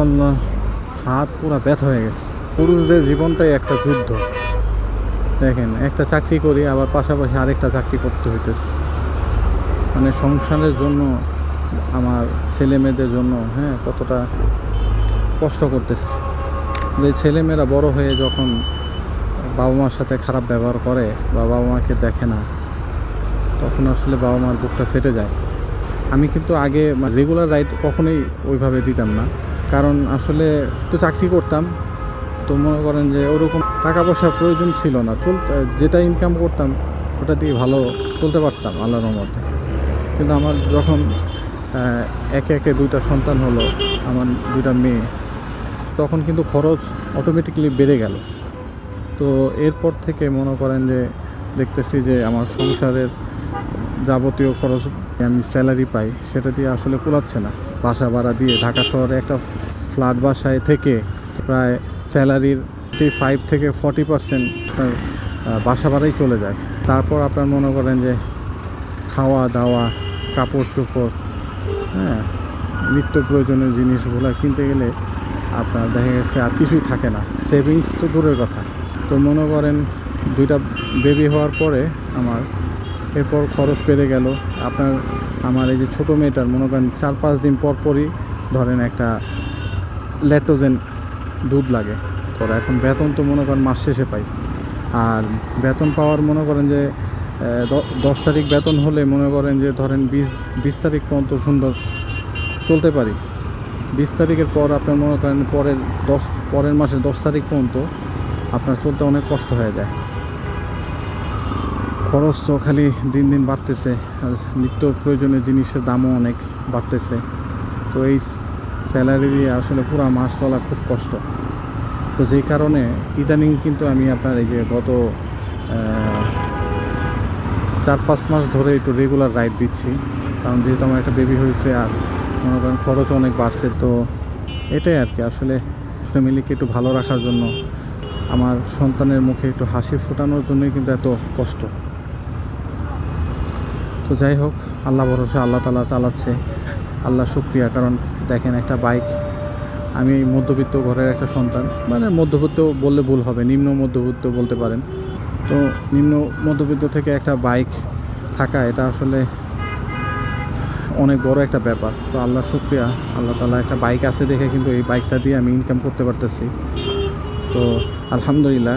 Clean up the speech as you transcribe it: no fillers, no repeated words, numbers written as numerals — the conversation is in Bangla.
আল্লাহ, হাত পুরো ব্যথা হয়ে গেছে। পুরুষদের জীবনটাই একটা যুদ্ধ। দেখেন, একটা চাকরি করি, আবার পাশাপাশি আরেকটা চাকরি করতে হইতেছে। মানে সংসারের জন্য, আমার ছেলে মেয়েদের জন্য কতটা কষ্ট করতেছি। যে ছেলেমেয়েরা বড় হয়ে যখন বাবা মার সাথে খারাপ ব্যবহার করে বা বাবা মাকে দেখে না, তখন আসলে বাবা মার বুকটা ফেটে যায়। আমি কিন্তু আগে রেগুলার রাইড কখনোই ওইভাবে দিতাম না, কারণ আসলে তো চাকরি করতাম, তো মনে করেন যে ওরকম টাকা পয়সার প্রয়োজন ছিল না। যেটা ইনকাম করতাম ওটা দিয়ে ভালো চলতে পারতাম আল্লাহর রহমতে। কিন্তু আমার যখন একে একে দুইটা সন্তান হলো, আমার দুইটা মেয়ে, তখন কিন্তু খরচ অটোমেটিক্যালি বেড়ে গেল। তো এরপর থেকে মনে করেন যে দেখতেছি যে আমার সংসারের যাবতীয় খরচ আমি স্যালারি পাই, সেটা দিয়ে আসলে কুলাচ্ছে না। বাসা ভাড়া দিয়ে ঢাকা শহরে একটা ফ্ল্যাট বাসায় থেকে প্রায় স্যালারির 5 থেকে 40% আপনার বাসা ভাড়াই চলে যায়। তারপর আপনার মনে করেন যে খাওয়া দাওয়া, কাপড় চোপড়, নিত্য প্রয়োজনীয় জিনিসগুলো কিনতে গেলে আপনার দেখা গেছে আর কিছুই থাকে না, সেভিংস তো দূরের কথা। তো মনে করেন দুইটা বেবি হওয়ার পরে আমার এরপর খরচ বেড়ে গেল। আমার এই যে ছোটো মেয়েটার মনে করেন 4-5 দিন পর পরই ধরেন একটা ল্যাকটোজেন দুধ লাগে। তো এখন বেতন তো মনে করেন মাস শেষে পাই, আর বেতন পাওয়ার মনে করেন যে 10 তারিখ বেতন হলে মনে করেন যে ধরেন 20 তারিখ পর্যন্ত সুন্দর চলতে পারি। 20 তারিখের পর আপনার মনে করেন পরের মাসের 10 তারিখ পর্যন্ত আপনার চলতে অনেক কষ্ট হয়ে যায়। খরচ তো খালি দিন দিন বাড়তেছে, আর নিত্য প্রয়োজনীয় জিনিসের দামও অনেক বাড়তেছে। তো এই স্যালারি দিয়ে আসলে পুরো মাস চলা খুব কষ্ট। তো যেই কারণে ইদানিং কিন্তু আমি আপনার এই যে গত 4-5 মাস ধরে একটু রেগুলার রাইড দিচ্ছি, কারণ যেহেতু আমার একটা বেবি হয়েছে আর মনে করেন খরচ অনেক বাড়ছে। তো এটাই আর কি, আসলে ফ্যামিলিকে একটু ভালো রাখার জন্য, আমার সন্তানের মুখে একটু হাসি ফোটানোর জন্যই কিন্তু এত কষ্ট। তো যাই হোক, আল্লাহ ভরসা, আল্লাহ তাআলা চালাচ্ছে, আল্লাহ শুকরিয়া। কারণ দেখেন, একটা বাইক, আমি মধ্যবিত্ত ঘরের একটা সন্তান, মানে মধ্যবিত্ত বললে ভুল হবে, নিম্ন মধ্যবিত্ত বলতে পারেন। তো নিম্ন মধ্যবিত্ত থেকে একটা বাইক থাকা, এটা আসলে অনেক বড় একটা ব্যাপার। তো আল্লাহ শুকরিয়া, আল্লাহ তাআলা একটা বাইক আছে দেখে কিন্তু এই বাইকটা দিয়ে আমি ইনকাম করতে পারতেছি। তো আলহামদুলিল্লাহ।